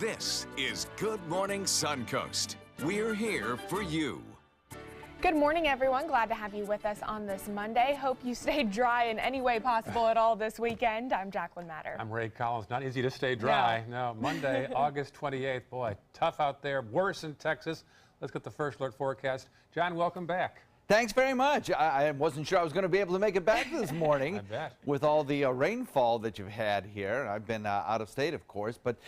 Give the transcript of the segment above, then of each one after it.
This is Good Morning Suncoast. We're here for you. Good morning, everyone. Glad to have you with us on this Monday. Hope you stayed dry in any way possible at all this weekend. I'm Jacqueline Matter. I'm Ray Collins. Not easy to stay dry. No, Monday, August 28th. Boy, tough out there. Worse in Texas. Let's get the first alert forecast. John, welcome back. Thanks very much. I wasn't sure I was going to be able to make it back this morning I bet. with all the rainfall that you've had here. I've been out of state, of course, but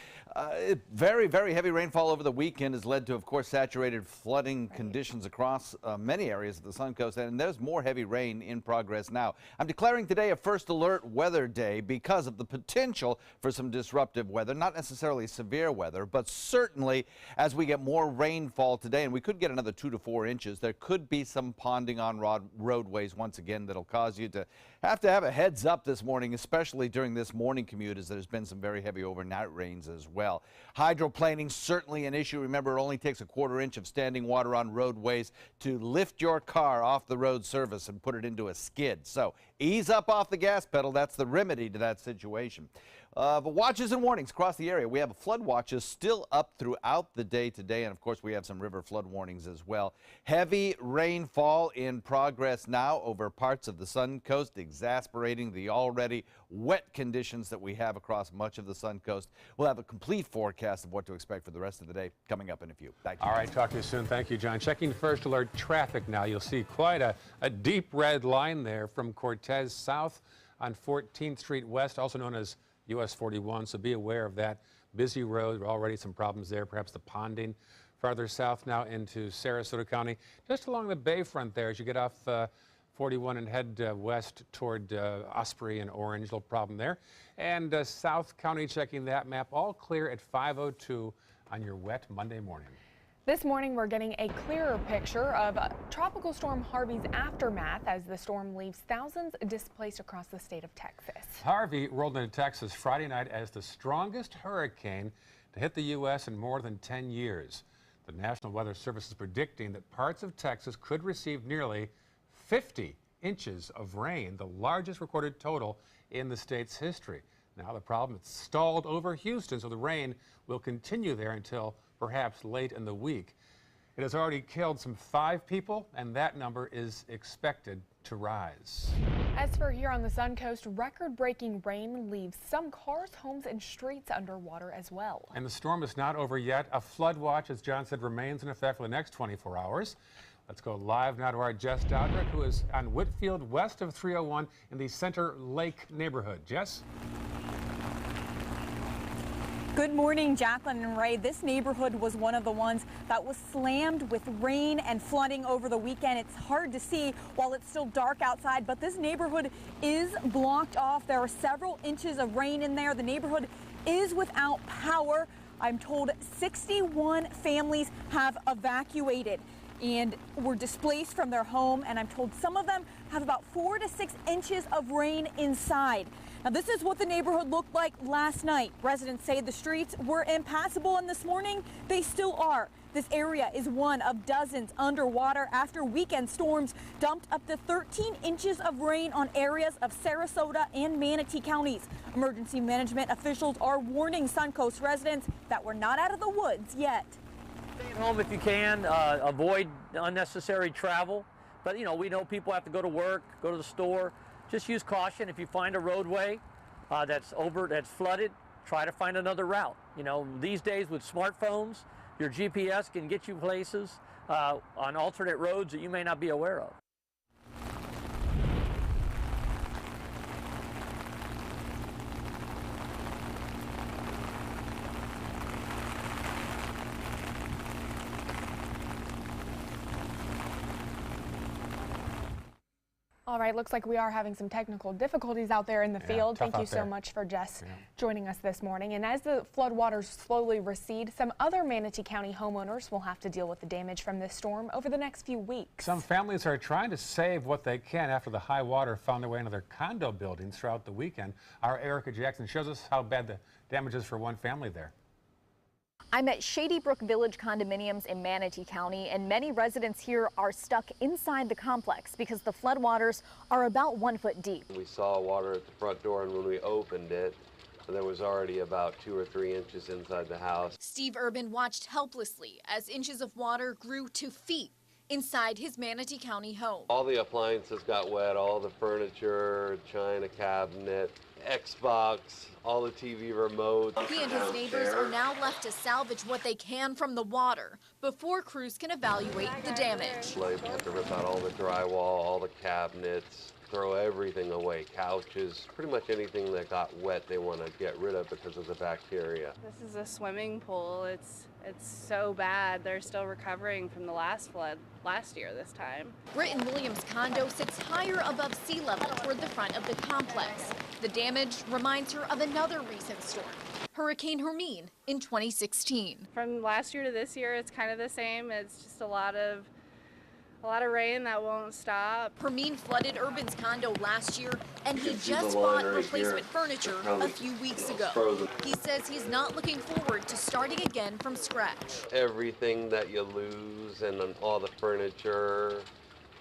very, very heavy rainfall over the weekend has led to, of course, saturated flooding conditions across many areas of the Suncoast, and there's more heavy rain in progress now. I'm declaring today a first alert weather day because of the potential for some disruptive weather, not necessarily severe weather, but certainly as we get more rainfall today, and we could get another 2 to 4 inches, there could be some ponding on roadways once again that'll cause you to have a heads up this morning, especially during this morning commute, as there's been some very heavy overnight rains as well. Hydroplaning certainly an issue. Remember, it only takes a 1/4 inch of standing water on roadways to lift your car off the road surface and put it into a skid. So ease up off the gas pedal. That's the remedy to that situation. But watches and warnings across the area. We have flood watches still up throughout the day today, and of course we have some river flood warnings as well. Heavy rainfall in progress now over parts of the Suncoast, exasperating the already wet conditions that we have across much of the Suncoast. We'll have a complete forecast of what to expect for the rest of the day coming up in a few. Back to you. All right, talk to you soon. Thank you, John. Checking first alert traffic now. You'll see quite a deep red line there from Cortez south on 14th Street West, also known as US 41, so be aware of that busy road. Already some problems there, perhaps the ponding. Farther south now into Sarasota County, just along the bayfront there as you get off 41 and head west toward Osprey and Orange. Little problem there. And South County, checking that map, all clear at 5:02 on your wet Monday morning. This morning, we're getting a clearer picture of Tropical Storm Harvey's aftermath as the storm leaves thousands displaced across the state of Texas. Harvey rolled into Texas Friday night as the strongest hurricane to hit the U.S. in more than 10 years. The National Weather Service is predicting that parts of Texas could receive nearly 50 inches of rain, the largest recorded total in the state's history. Now the problem, it's stalled over Houston, so the rain will continue there until perhaps late in the week. It has already killed some 5 people, and that number is expected to rise. As for here on the Suncoast, record-breaking rain leaves some cars, homes, and streets underwater as well. And the storm is not over yet. A flood watch, as John said, remains in effect for the next 24 hours. Let's go live now to our Jess Dodrick, who is on Whitfield west of 301 in the Center Lake neighborhood. Jess? Good morning, Jacqueline and Ray. This neighborhood was one of the ones that was slammed with rain and flooding over the weekend. It's hard to see while it's still dark outside, but this neighborhood is blocked off. There are several inches of rain in there. The neighborhood is without power. I'm told 61 families have evacuated and were displaced from their home, and I'm told some of them have about 4 to 6 inches of rain inside. Now, this is what the neighborhood looked like last night. Residents say the streets were impassable, and this morning they still are. This area is one of dozens underwater after weekend storms dumped up to 13 inches of rain on areas of Sarasota and Manatee counties. Emergency management officials are warning Suncoast residents that we're not out of the woods yet. Stay at home if you can, avoid unnecessary travel. But, we know people have to go to work, go to the store. Just use caution. If you find a roadway that's flooded, try to find another route. These days with smartphones, your GPS can get you places on alternate roads that you may not be aware of. All right, looks like we are having some technical difficulties out there in the field. Thank you so much for Jess joining us this morning. And as the floodwaters slowly recede, some other Manatee County homeowners will have to deal with the damage from this storm over the next few weeks. Some families are trying to save what they can after the high water found their way into their condo buildings throughout the weekend. Our Erica Jackson shows us how bad the damage is for one family there. I'm at Shady Brook Village condominiums in Manatee County, and many residents here are stuck inside the complex because the floodwaters are about 1 foot deep. We saw water at the front door, and when we opened it, There was already about 2 or 3 inches inside the house. Steve Urban watched helplessly as inches of water grew to feet inside his Manatee County home. All the appliances got wet, all the furniture, china cabinet, Xbox, all the TV remotes. He and his neighbors are now left to salvage what they can from the water before crews can evaluate the damage. They have to rip out all the drywall, all the cabinets, throw everything away, couches, pretty much anything that got wet they want to get rid of because of the bacteria. This is a swimming pool. It's so bad. They're still recovering from the last flood last year this time. Britton Williams' condo sits higher above sea level toward the front of the complex. The damage reminds her of another recent storm, Hurricane Hermine in 2016. From last year to this year, it's kind of the same. It's just a lot of rain that won't stop. Hermine flooded Urban's condo last year, and he just bought replacement furniture a few weeks ago. He says he's not looking forward to starting again from scratch. Everything that you lose and then all the furniture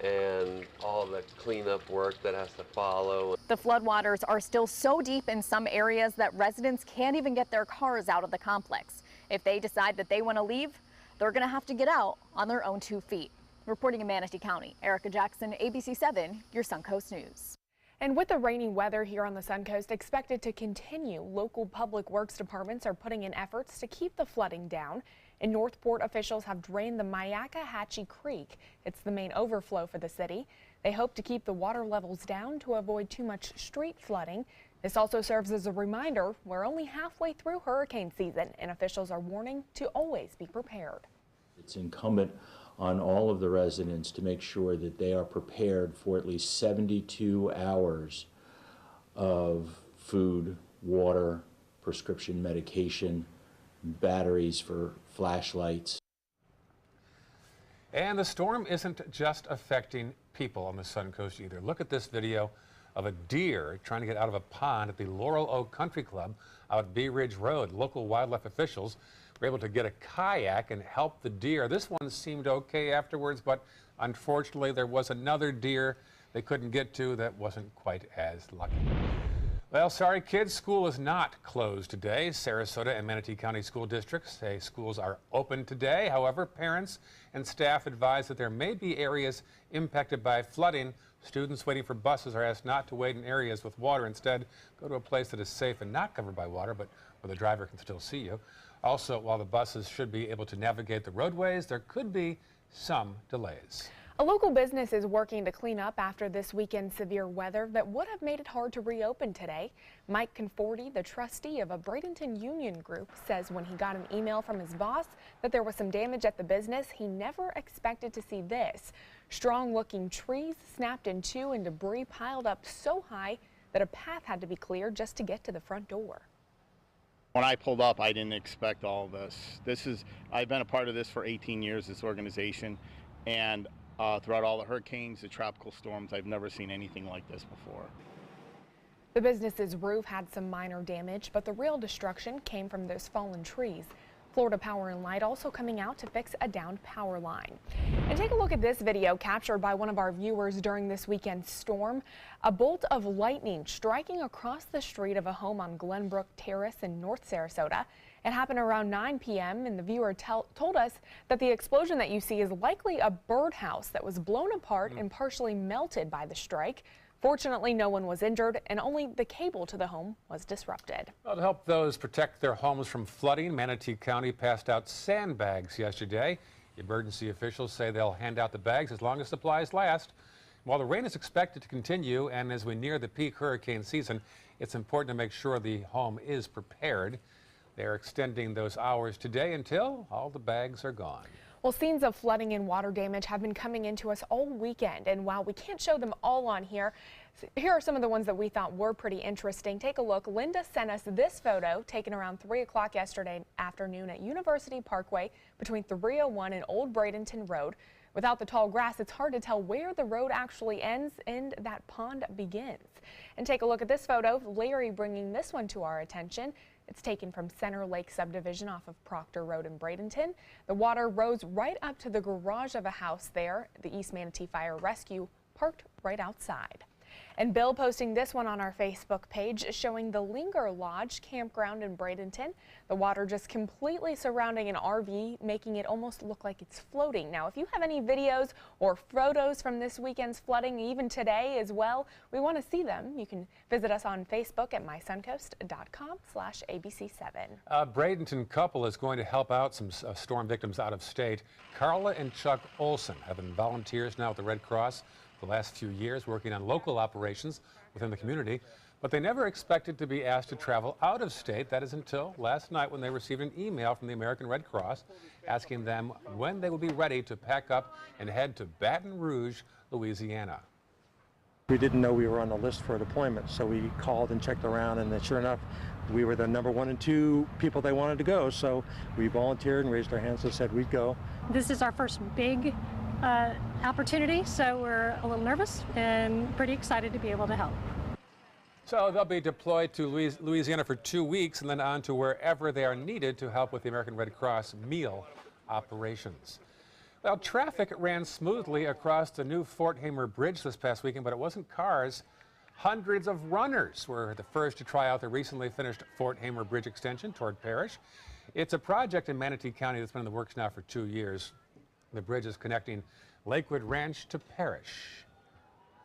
and all the cleanup work that has to follow. The floodwaters are still so deep in some areas that residents can't even get their cars out of the complex. If they decide that they want to leave, they're going to have to get out on their own 2 feet. Reporting in Manatee County, Erica Jackson, ABC 7, your Suncoast News. And with the rainy weather here on the Suncoast expected to continue, local public works departments are putting in efforts to keep the flooding down. In Northport, officials have drained the Myakkahatchee Creek. It's the main overflow for the city. They hope to keep the water levels down to avoid too much street flooding. This also serves as a reminder we're only halfway through hurricane season, and officials are warning to always be prepared. It's incumbent on all of the residents to make sure that they are prepared for at least 72 hours of food, water, prescription medication, batteries for flashlights. And the storm isn't just affecting people on the Suncoast either. Look at this video of a deer trying to get out of a pond at the Laurel Oak Country Club out Bee Ridge Road. Local wildlife officials were able to get a kayak and help the deer. This one seemed okay afterwards, but unfortunately there was another deer they couldn't get to that wasn't quite as lucky. Well, sorry kids, school is not closed today. Sarasota and Manatee County school districts say schools are open today. However, parents and staff advise that there may be areas impacted by flooding. Students waiting for buses are asked not to wait in areas with water. Instead, go to a place that is safe and not covered by water, but where the driver can still see you. Also, while the buses should be able to navigate the roadways, there could be some delays. A local business is working to clean up after this weekend's severe weather that would have made it hard to reopen today. Mike Conforti, the trustee of a Bradenton union group, says when he got an email from his boss that there was some damage at the business, he never expected to see this. Strong-looking trees snapped in two and debris piled up so high that a path had to be cleared just to get to the front door. When I pulled up, I didn't expect all of this. I've been a part of this for 18 years, this organization, and throughout all the hurricanes, the tropical storms, I've never seen anything like this before. The business's roof had some minor damage, but the real destruction came from those fallen trees. Florida Power and Light also coming out to fix a downed power line. And take a look at this video captured by one of our viewers during this weekend's storm. A bolt of lightning striking across the street of a home on Glenbrook Terrace in North Sarasota. It happened around 9 p.m. and the viewer told us that the explosion that you see is likely a birdhouse that was blown apart and partially melted by the strike. Fortunately, no one was injured and only the cable to the home was disrupted. Well, to help those protect their homes from flooding, Manatee County passed out sandbags yesterday. Emergency officials say they'll hand out the bags as long as supplies last. While the rain is expected to continue and as we near the peak hurricane season, it's important to make sure the home is prepared. They're extending those hours today until all the bags are gone. Well, scenes of flooding and water damage have been coming into us all weekend, and while we can't show them all on here, here are some of the ones that we thought were pretty interesting. Take a look. Linda sent us this photo taken around 3 o'clock yesterday afternoon at University Parkway between 301 and Old Bradenton Road. Without the tall grass, it's hard to tell where the road actually ends and that pond begins. And take a look at this photo. Larry bringing this one to our attention. It's taken from Center Lake subdivision off of Proctor Road in Bradenton. The water rose right up to the garage of a house there. The East Manatee Fire Rescue parked right outside. And Bill posting this one on our Facebook page showing the Linger Lodge campground in Bradenton. The water just completely surrounding an RV, making it almost look like it's floating. Now, if you have any videos or photos from this weekend's flooding, even today as well, we want to see them. You can visit us on Facebook at mysuncoast.com/ABC7. A Bradenton couple is going to help out some storm victims out of state. Carla and Chuck Olson have been volunteers now at the Red Cross the last few years, working on local operations within the community, but they never expected to be asked to travel out of state. That is until last night when they received an email from the American Red Cross asking them when they would be ready to pack up and head to Baton Rouge, Louisiana. We didn't know we were on the list for a deployment, so we called and checked around, and then sure enough, we were the number 1 and 2 people they wanted to go, so we volunteered and raised our hands and said we'd go. This is our first big opportunity, so we're a little nervous and pretty excited to be able to help. So they'll be deployed to Louisiana for 2 weeks and then on to wherever they are needed to help with the American Red Cross meal operations. Well, traffic ran smoothly across the new Fort Hamer Bridge this past weekend, but it wasn't cars. Hundreds of runners were the first to try out the recently finished Fort Hamer Bridge extension toward Parrish. It's a project in Manatee County that's been in the works now for 2 years. The bridge is connecting Lakewood Ranch to Parrish.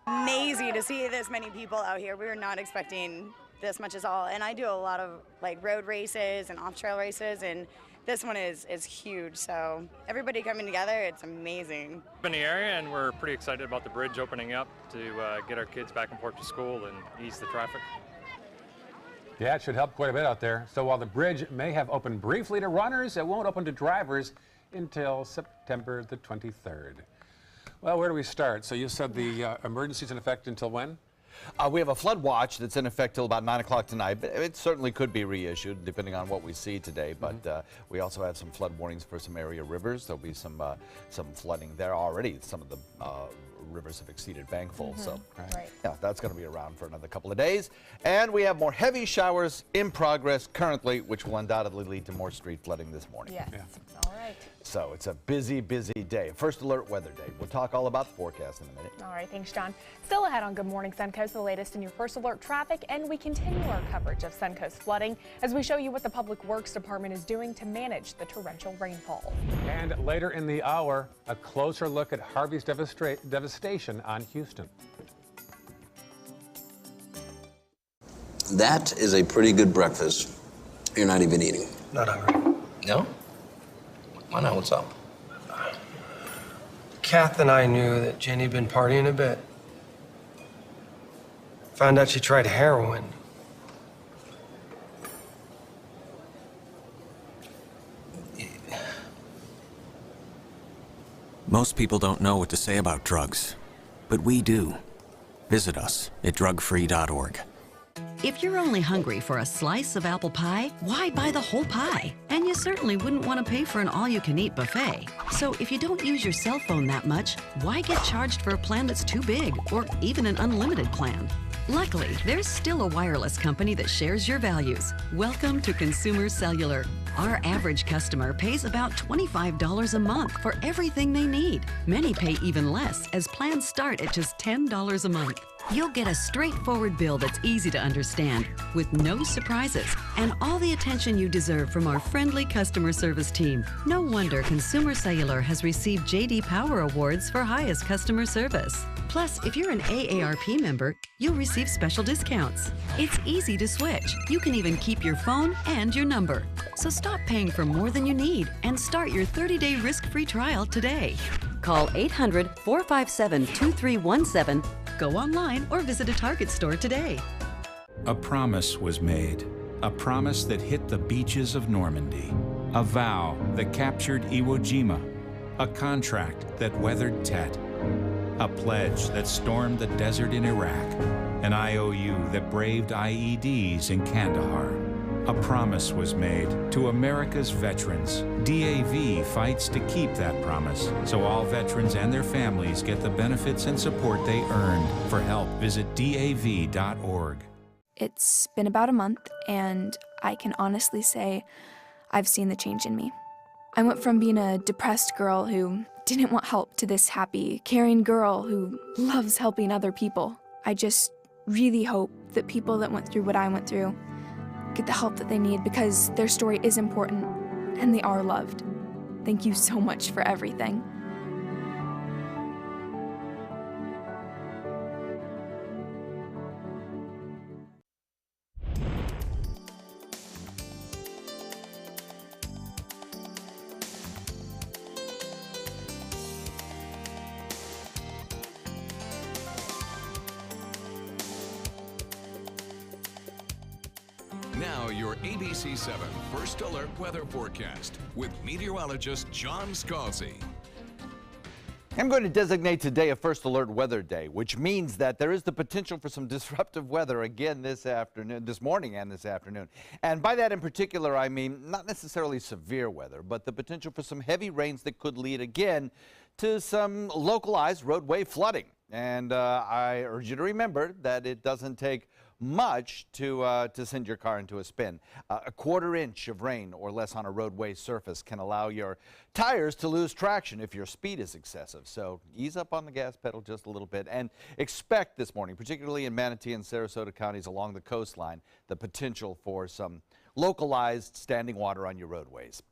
Amazing to see this many people out here. We were not expecting this much at all. And I do a lot of like road races and off-trail races, and this one is huge. So everybody coming together, it's amazing. We're in the area, and we're pretty excited about the bridge opening up to get our kids back and forth to school and ease the traffic. Yeah, it should help quite a bit out there. So while the bridge may have opened briefly to runners, it won't open to drivers until September the 23rd. Well, where do we start? So you said the emergency's in effect until when? We have a flood watch that's in effect till about 9 o'clock tonight, but it certainly could be reissued depending on what we see today. But we also have some flood warnings for some area rivers. There'll be some flooding there already. Some of the rivers have exceeded bankfull, so yeah, that's going to be around for another couple of days. And we have more heavy showers in progress currently, which will undoubtedly lead to more street flooding this morning. Yes. Yeah. All right. So it's a busy, busy day. First alert weather day. We'll talk all about the forecast in a minute. All right, thanks, John. Still ahead on Good Morning Suncoast, the latest in your first alert traffic, and we continue our coverage of Suncoast flooding as we show you what the Public Works Department is doing to manage the torrential rainfall. And later in the hour, a closer look at Harvey's devastation on Houston. That is a pretty good breakfast. You're not even eating. Not hungry. No? Why not? What's up? Kath and I knew that Jenny had been partying a bit. Found out she tried heroin. Most people don't know what to say about drugs, but we do. Visit us at drugfree.org. If you're only hungry for a slice of apple pie, why buy the whole pie? And you certainly wouldn't want to pay for an all-you-can-eat buffet. So if you don't use your cell phone that much, why get charged for a plan that's too big, or even an unlimited plan? Luckily, there's still a wireless company that shares your values. Welcome to Consumer Cellular. Our average customer pays about $25 a month for everything they need. Many pay even less, as plans start at just $10 a month. You'll get a straightforward bill that's easy to understand, with no surprises, and all the attention you deserve from our friendly customer service team. No wonder Consumer Cellular has received J.D. Power Awards for highest customer service. Plus, if you're an AARP member, you'll receive special discounts. It's easy to switch. You can even keep your phone and your number. So stop paying for more than you need and start your 30-day risk-free trial today. Call 800-457-2317, go online, or visit a Target store today. A promise was made, a promise that hit the beaches of Normandy, a vow that captured Iwo Jima, a contract that weathered Tet, a pledge that stormed the desert in Iraq, an IOU that braved IEDs in Kandahar. A promise was made to America's veterans. DAV fights to keep that promise, so all veterans and their families get the benefits and support they earned. For help, visit DAV.org. It's been about a month, and I can honestly say I've seen the change in me. I went from being a depressed girl who didn't want help to this happy, caring girl who loves helping other people. I just really hope that people that went through what I went through get the help that they need, because their story is important and they are loved. Thank you so much for everything. Now your ABC 7 First Alert weather forecast with meteorologist John Scalzi. I'm going to designate today a First Alert weather day, which means that there is the potential for some disruptive weather again this morning and this afternoon. And by that in particular, I mean not necessarily severe weather, but the potential for some heavy rains that could lead again to some localized roadway flooding. And I urge you to remember that it doesn't take much to send your car into a spin. A quarter inch of rain or less on a roadway surface can allow your tires to lose traction if your speed is excessive. So ease up on the gas pedal just a little bit and expect this morning, particularly in Manatee and Sarasota counties along the coastline, the potential for some localized standing water on your roadways.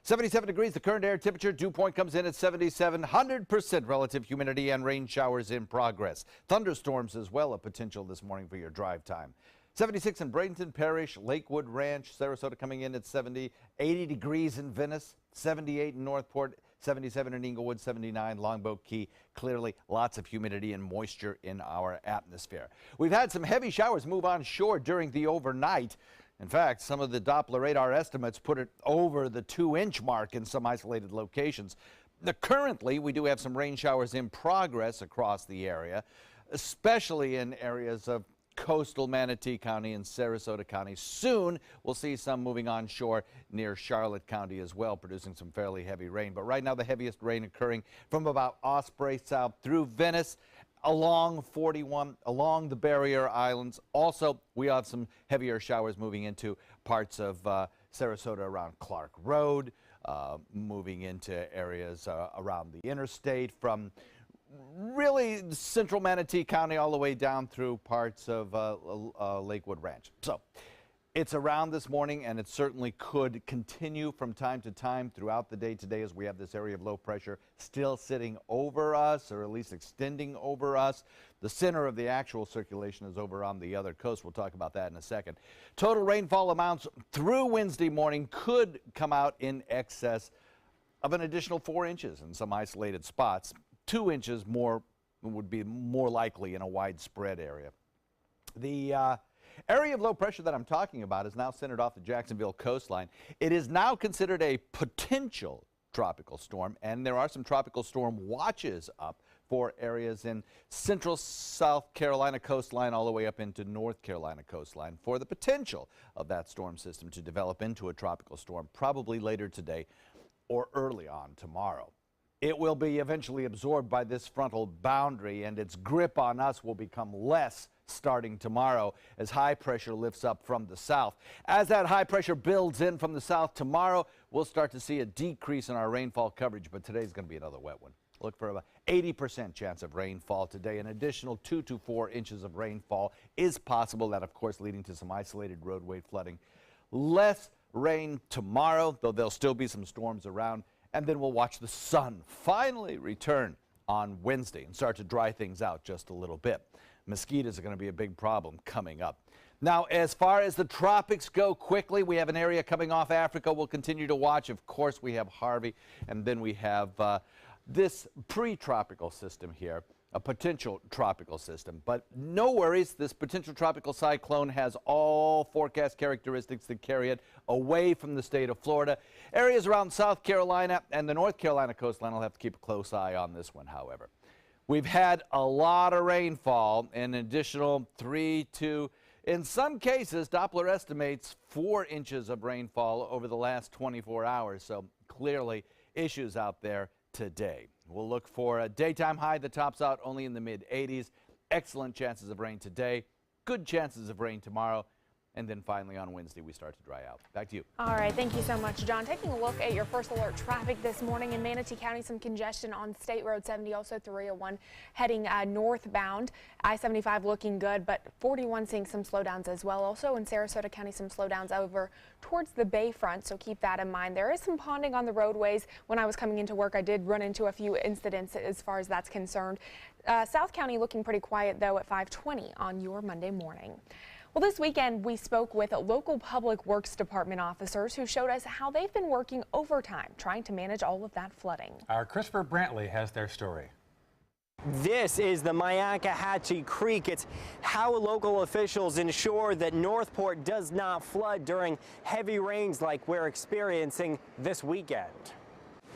77 degrees, the current air temperature. Dew point comes in at 77, 100% relative humidity, and rain showers in progress. Thunderstorms as well, a potential this morning for your drive time. 76 in Bradenton Parish, Lakewood Ranch, Sarasota coming in at 70, 80 degrees in Venice, 78 in Northport, 77 in Inglewood, 79 Longboat Key. Clearly lots of humidity and moisture in our atmosphere. We've had some heavy showers move on shore during the overnight. In fact, some of the Doppler radar estimates put it over the 2-inch mark in some isolated locations. Currently, we do have some rain showers in progress across the area, especially in areas of coastal Manatee County and Sarasota County. Soon, we'll see some moving onshore near Charlotte County as well, producing some fairly heavy rain. But right now, the heaviest rain occurring from about Osprey south through Venice, along 41, along the barrier islands. Also, we have some heavier showers moving into parts of Sarasota around Clark Road, moving into areas around the interstate from really central Manatee County all the way down through parts of Lakewood Ranch. So it's around this morning, and it certainly could continue from time to time throughout the day today as we have this area of low pressure still sitting over us, or at least extending over us. The center of the actual circulation is over on the other coast. We'll talk about that in a second. Total rainfall amounts through Wednesday morning could come out in excess of an additional 4 inches in some isolated spots. 2 inches more would be more likely in a widespread area. The area of low pressure that I'm talking about is now centered off the Jacksonville coastline. It is now considered a potential tropical storm, and there are some tropical storm watches up for areas in central South Carolina coastline all the way up into North Carolina coastline for the potential of that storm system to develop into a tropical storm probably later today or early on tomorrow. It will be eventually absorbed by this frontal boundary, and its grip on us will become less starting tomorrow as high pressure lifts up from the south. As that high pressure builds in from the south tomorrow, we'll start to see a decrease in our rainfall coverage, but today's going to be another wet one. Look for about 80% chance of rainfall today. An additional 2 to 4 inches of rainfall is possible. That, of course, leading to some isolated roadway flooding. Less rain tomorrow, though there'll still be some storms around. And then we'll watch the sun finally return on Wednesday and start to dry things out just a little bit. Mosquitoes are going to be a big problem coming up. Now, as far as the tropics go quickly, we have an area coming off Africa we'll continue to watch. Of course, we have Harvey, and then we have this pre-tropical system here, a potential tropical system. But no worries, this potential tropical cyclone has all forecast characteristics that carry it away from the state of Florida. Areas around South Carolina and the North Carolina coastline will have to keep a close eye on this one, however. We've had a lot of rainfall, an additional 3 to, in some cases, Doppler estimates 4 inches of rainfall over the last 24 hours. So clearly issues out there today. We'll look for a daytime high that tops out only in the mid-80s. Excellent chances of rain today, good chances of rain tomorrow, And then finally on Wednesday, we start to dry out. Back to you. All right, thank you so much, John. Taking a look at your first alert traffic this morning in Manatee County, some congestion on State Road 70, also 301 heading northbound. I-75 looking good, but 41 seeing some slowdowns as well. Also in Sarasota County, some slowdowns over towards the Bayfront, so keep that in mind. There is some ponding on the roadways. When I was coming into work, I did run into a few incidents as far as that's concerned. South County looking pretty quiet, though, at 5:20 on your Monday morning. Well, this weekend we spoke with local Public Works Department officers who showed us how they've been working overtime trying to manage all of that flooding. Our Christopher Brantley has their story. This is the Myakkahatchee Creek. It's how local officials ensure that Northport does not flood during heavy rains like we're experiencing this weekend.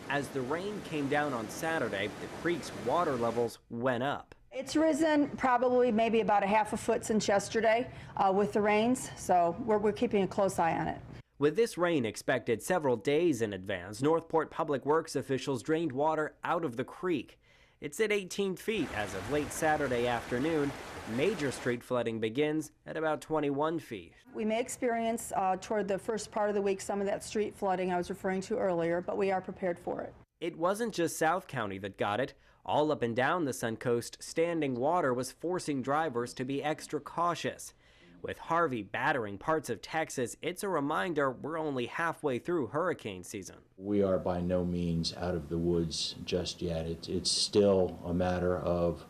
As the rain came down on Saturday, the creek's water levels went up. It's risen probably maybe about a half a foot since yesterday with the rains, so we're keeping a close eye on it. With this rain expected several days in advance, Northport Public Works officials drained water out of the creek. It's at 18 feet as of late Saturday afternoon. Major street flooding begins at about 21 feet. We may experience toward the first part of the week some of that street flooding I was referring to earlier, but we are prepared for it. It wasn't just South County that got it. All up and down the Suncoast, standing water was forcing drivers to be extra cautious. With Harvey battering parts of Texas, it's a reminder we're only halfway through hurricane season. We are by no means out of the woods just yet. It's still a matter of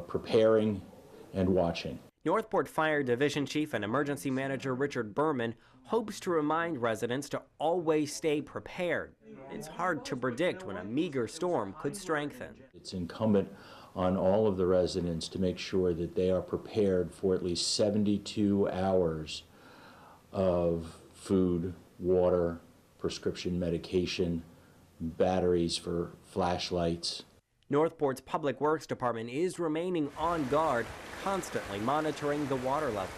preparing and watching. Northport Fire Division Chief and Emergency Manager Richard Berman hopes to remind residents to always stay prepared. It's hard to predict when a meager storm could strengthen. It's incumbent on all of the residents to make sure that they are prepared for at least 72 hours of food, water, prescription medication, batteries for flashlights. Northport's Public Works Department is remaining on guard, constantly monitoring the water levels.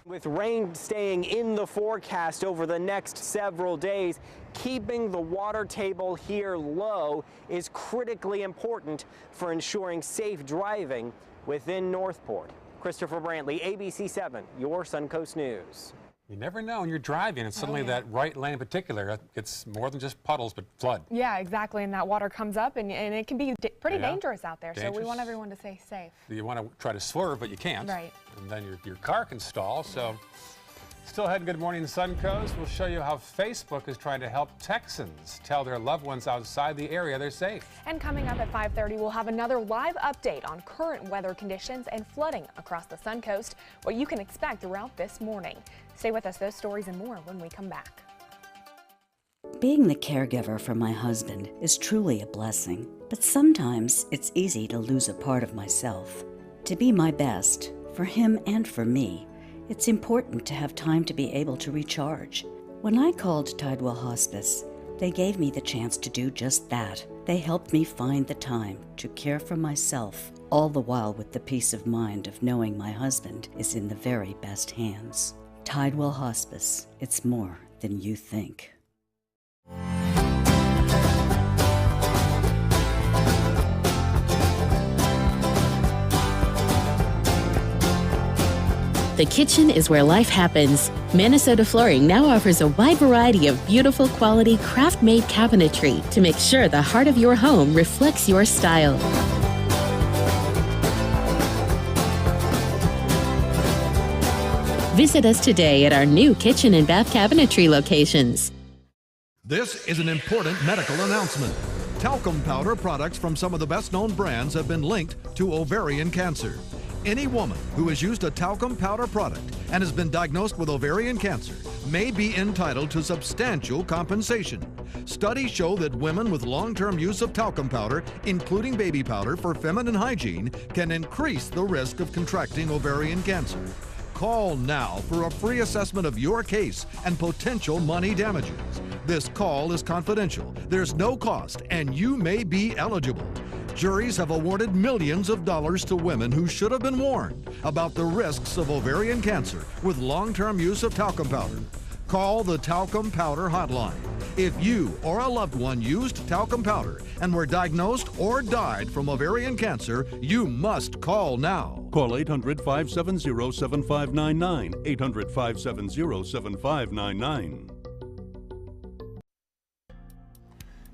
With rain staying in the forecast over the next several days, keeping the water table here low is critically important for ensuring safe driving within Northport. Christopher Brantley, ABC 7, your Suncoast News. You never know when you're driving and suddenly that right lane in particular, it's more than just puddles, but flood. Yeah, exactly, and that water comes up and it can be pretty dangerous out there, so we want everyone to stay safe. You want to try to swerve, but you can't. Right. And then your car can stall, so still ahead in Good Morning Suncoast, we'll show you how Facebook is trying to help Texans tell their loved ones outside the area they're safe. And coming up at 5:30, we'll have another live update on current weather conditions and flooding across the Suncoast, what you can expect throughout this morning. Stay with us, those stories and more when we come back. Being the caregiver for my husband is truly a blessing, but sometimes it's easy to lose a part of myself. To be my best, for him and for me, it's important to have time to be able to recharge. When I called Tidewell Hospice, they gave me the chance to do just that. They helped me find the time to care for myself, all the while with the peace of mind of knowing my husband is in the very best hands. Tidewell Hospice, it's more than you think. The kitchen is where life happens. Minnesota Flooring now offers a wide variety of beautiful quality craft-made cabinetry to make sure the heart of your home reflects your style. Visit us today at our new kitchen and bath cabinetry locations. This is an important medical announcement. Talcum powder products from some of the best-known brands have been linked to ovarian cancer. Any woman who has used a talcum powder product and has been diagnosed with ovarian cancer may be entitled to substantial compensation. Studies show that women with long-term use of talcum powder, including baby powder for feminine hygiene, can increase the risk of contracting ovarian cancer. Call now for a free assessment of your case and potential money damages. This call is confidential, there's no cost, and you may be eligible. Juries have awarded millions of dollars to women who should have been warned about the risks of ovarian cancer with long-term use of talcum powder. Call the Talcum Powder Hotline. If you or a loved one used talcum powder and were diagnosed or died from ovarian cancer, you must call now. Call 800-570-7599, 800-570-7599.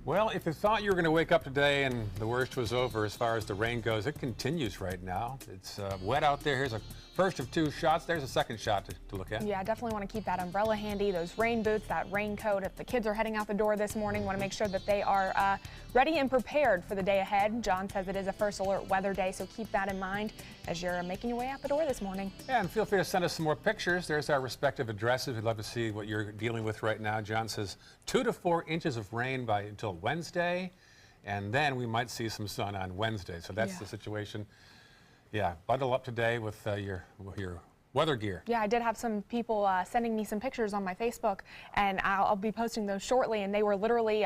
Well, if you thought you were going to wake up today and the worst was over as far as the rain goes, it continues right now. It's wet out there. Here's a first of two shots. There's a second shot to look at. Yeah, definitely want to keep that umbrella handy, those rain boots, that raincoat. If the kids are heading out the door this morning, want to make sure that they are ready and prepared for the day ahead. John says it is a first alert weather day, so keep that in mind as you're making your way out the door this morning. Yeah, and feel free to send us some more pictures. There's our respective addresses. We'd love to see what you're dealing with right now. John says 2 to 4 inches of rain until Wednesday, and then we might see some sun on Wednesday. So that's the situation. Yeah, bundle up today with your weather gear. Yeah, I did have some people sending me some pictures on my Facebook, and I'll be posting those shortly, and they were literally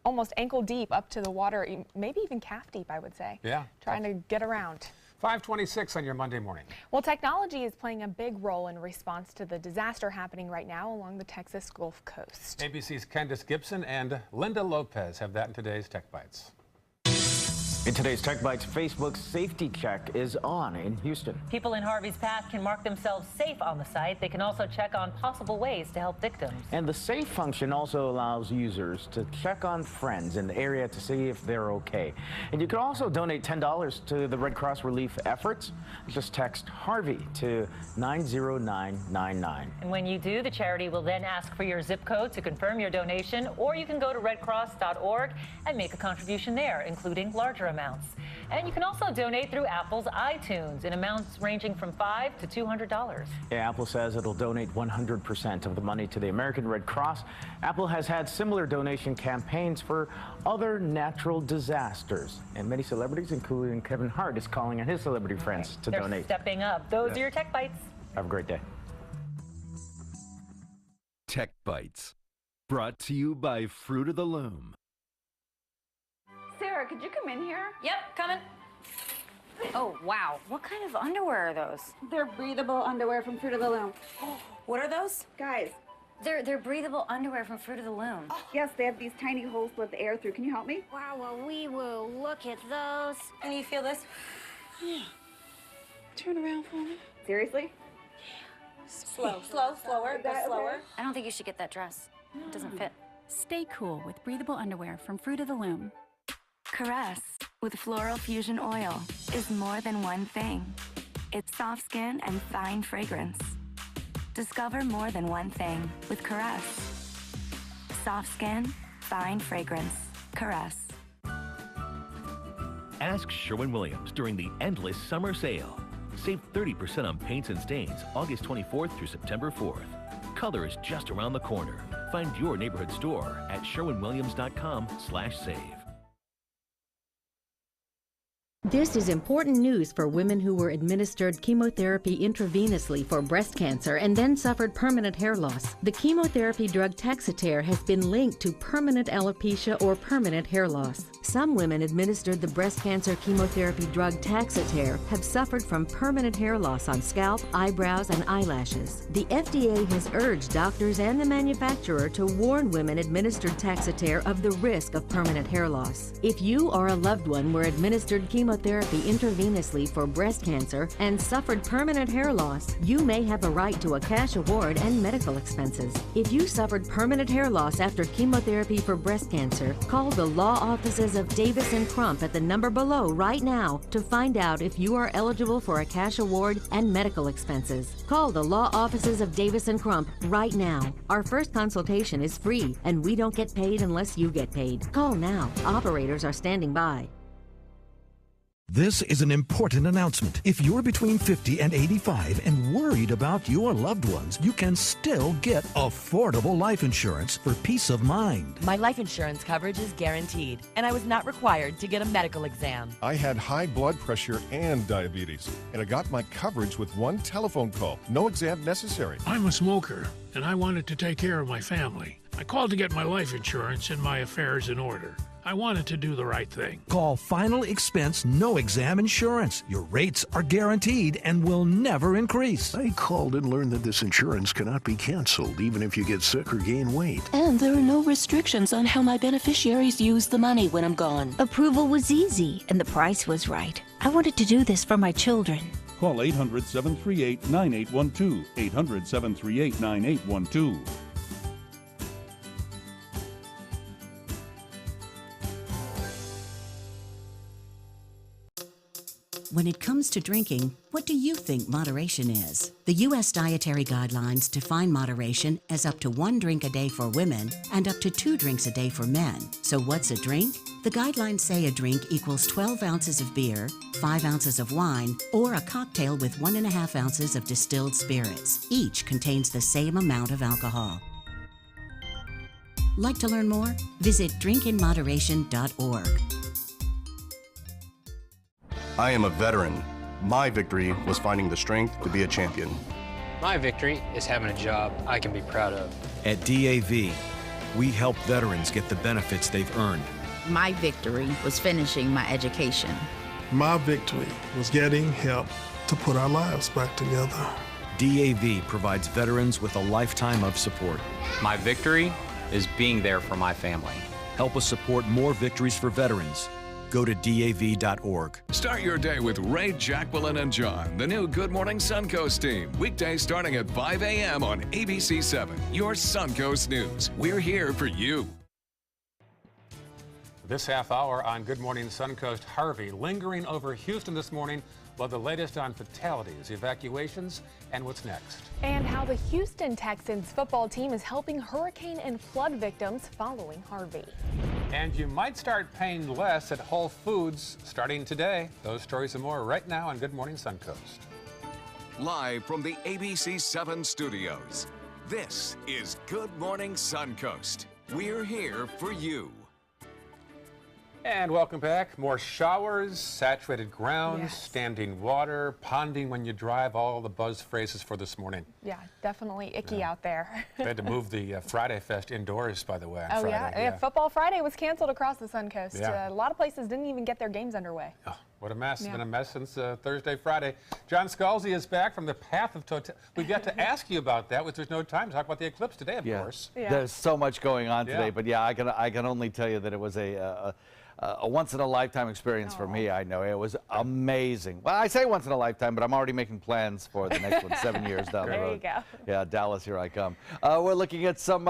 almost ankle deep up to the water, maybe even calf deep, I would say. Yeah. Trying to get around. 5:26 on your Monday morning. Well, technology is playing a big role in response to the disaster happening right now along the Texas Gulf Coast. ABC's Candace Gibson and Linda Lopez have that in today's Tech Bites. In today's Tech Bites, Facebook's safety check is on in Houston. People in Harvey's path can mark themselves safe on the site. They can also check on possible ways to help victims. And the Safe function also allows users to check on friends in the area to see if they're okay. And you can also donate $10 to the Red Cross relief efforts. Just text Harvey to 90999. And when you do, the charity will then ask for your zip code to confirm your donation, or you can go to redcross.org and make a contribution there, including larger amounts. And you can also donate through Apple's iTunes in amounts ranging from $5 to $200. Yeah, Apple says it'll donate 100% of the money to the American Red Cross. Apple has had similar donation campaigns for other natural disasters. And many celebrities, including Kevin Hart, is calling on his celebrity friends to donate. They're stepping up. Those are your Tech Bites. Have a great day. Tech Bites, brought to you by Fruit of the Loom. Sarah, could you come in here? Yep, coming. Oh, wow. What kind of underwear are those? They're breathable underwear from Fruit of the Loom. What are those? Guys. They're breathable underwear from Fruit of the Loom. Yes, they have these tiny holes to let the air through. Can you help me? Wow, well, we will look at those. Can you feel this? Yeah. Turn around for me. Seriously? Slower. Go slower. I don't think you should get that dress. It doesn't fit. Stay cool with breathable underwear from Fruit of the Loom. Caress with Floral Fusion Oil is more than one thing. It's soft skin and fine fragrance. Discover more than one thing with Caress. Soft skin, fine fragrance. Caress. Ask Sherwin-Williams during the endless summer sale. Save 30% on paints and stains August 24th through September 4th. Color is just around the corner. Find your neighborhood store at sherwinwilliams.com/save. This is important news for women who were administered chemotherapy intravenously for breast cancer and then suffered permanent hair loss. The chemotherapy drug Taxotere has been linked to permanent alopecia or permanent hair loss. Some women administered the breast cancer chemotherapy drug Taxotere have suffered from permanent hair loss on scalp, eyebrows, and eyelashes. The FDA has urged doctors and the manufacturer to warn women administered Taxotere of the risk of permanent hair loss. If you or a loved one were administered chemotherapy intravenously for breast cancer and suffered permanent hair loss, you may have a right to a cash award and medical expenses. If you suffered permanent hair loss after chemotherapy for breast cancer, call the law offices of Davis & Crump at the number below right now to find out if you are eligible for a cash award and medical expenses. Call the law offices of Davis & Crump right now. Our first consultation is free, and we don't get paid unless you get paid. Call now. Operators are standing by. This is an important announcement. If you're between 50 and 85 and worried about your loved ones, you can still get affordable life insurance for peace of mind. My life insurance coverage is guaranteed, and I was not required to get a medical exam. I had high blood pressure and diabetes, and I got my coverage with one telephone call. No exam necessary. I'm a smoker, and I wanted to take care of my family. I called to get my life insurance and my affairs in order. I wanted to do the right thing. Call Final Expense No Exam Insurance. Your rates are guaranteed and will never increase. I called and learned that this insurance cannot be canceled even if you get sick or gain weight. And there are no restrictions on how my beneficiaries use the money when I'm gone. Approval was easy and the price was right. I wanted to do this for my children. Call 800-738-9812. 800-738-9812. When it comes to drinking, what do you think moderation is? The U.S. Dietary Guidelines define moderation as up to 1 drink a day for women and up to 2 drinks a day for men. So what's a drink? The guidelines say a drink equals 12 ounces of beer, 5 ounces of wine, or a cocktail with 1.5 ounces of distilled spirits. Each contains the same amount of alcohol. Like to learn more? Visit drinkinmoderation.org. I am a veteran. My victory was finding the strength to be a champion. My victory is having a job I can be proud of. At DAV, we help veterans get the benefits they've earned. My victory was finishing my education. My victory was getting help to put our lives back together. DAV provides veterans with a lifetime of support. My victory is being there for my family. Help us support more victories for veterans. Go to DAV.org. Start your day with Ray, Jacqueline, and John, the new Good Morning Suncoast team. Weekdays starting at 5 a.m. on ABC 7, your Suncoast News. We're here for you. This half hour on Good Morning Suncoast, Harvey lingering over Houston this morning. Well, the latest on fatalities, evacuations, and what's next. And how the Houston Texans football team is helping hurricane and flood victims following Harvey. And you might start paying less at Whole Foods starting today. Those stories and more right now on Good Morning Suncoast. Live from the ABC 7 studios, this is Good Morning Suncoast. We're here for you. And welcome back. More showers, saturated ground, standing water, ponding when you drive, all the buzz phrases for this morning. Yeah, definitely icky out there. They had to move the Friday Fest indoors, by the way, on Friday. Yeah. Football Friday was canceled across the Suncoast. Yeah. A lot of places didn't even get their games underway. Oh, what a mess. It's been a mess since Thursday, Friday. John Scalzi is back from the path of totality. We've got to ask you about that, which there's no time to talk about the eclipse today, of course. Yeah. There's so much going on today, but yeah, I can only tell you that it was a once-in-a-lifetime experience for me. I know it was amazing. Well, I say once in a lifetime, but I'm already making plans for the next one, 7 years down the road. There you go. Yeah, Dallas, here I come. We're looking at some